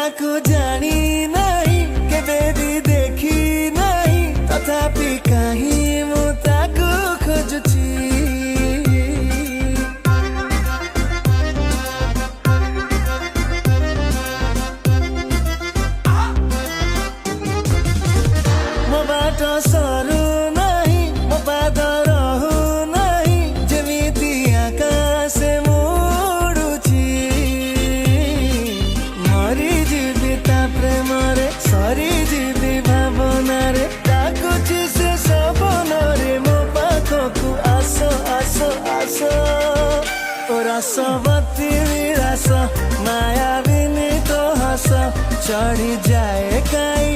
ତାକୁ ଜାଣି ନାହିଁ କେବେ ବି ଦେଖି ନାହିଁ ତଥାପି କାହିଁ ମୁଁ ତାକୁ ଖୋଜୁଛି ମୋ ବାଟ ସରୁ ନାହିଁ ମୋ ପାଦ ରହୁ ନାହିଁ ଯେମିତି ଆକାଶ ମୁଡୁଛି ମରିଯିବି ତା ପ୍ରେମରେ ସରିଯିବି ଭାବନାରେ ଡାକୁଛି ସେ ସପନରେ ମୋ ପାଖକୁ ଆସ ଆସ ଆସ ଓ ରସବତୀ ବିଳାସ ମାୟାବିନୀ ତୋ ହସ ଚଢ଼ିଯାଏ କାଇଁ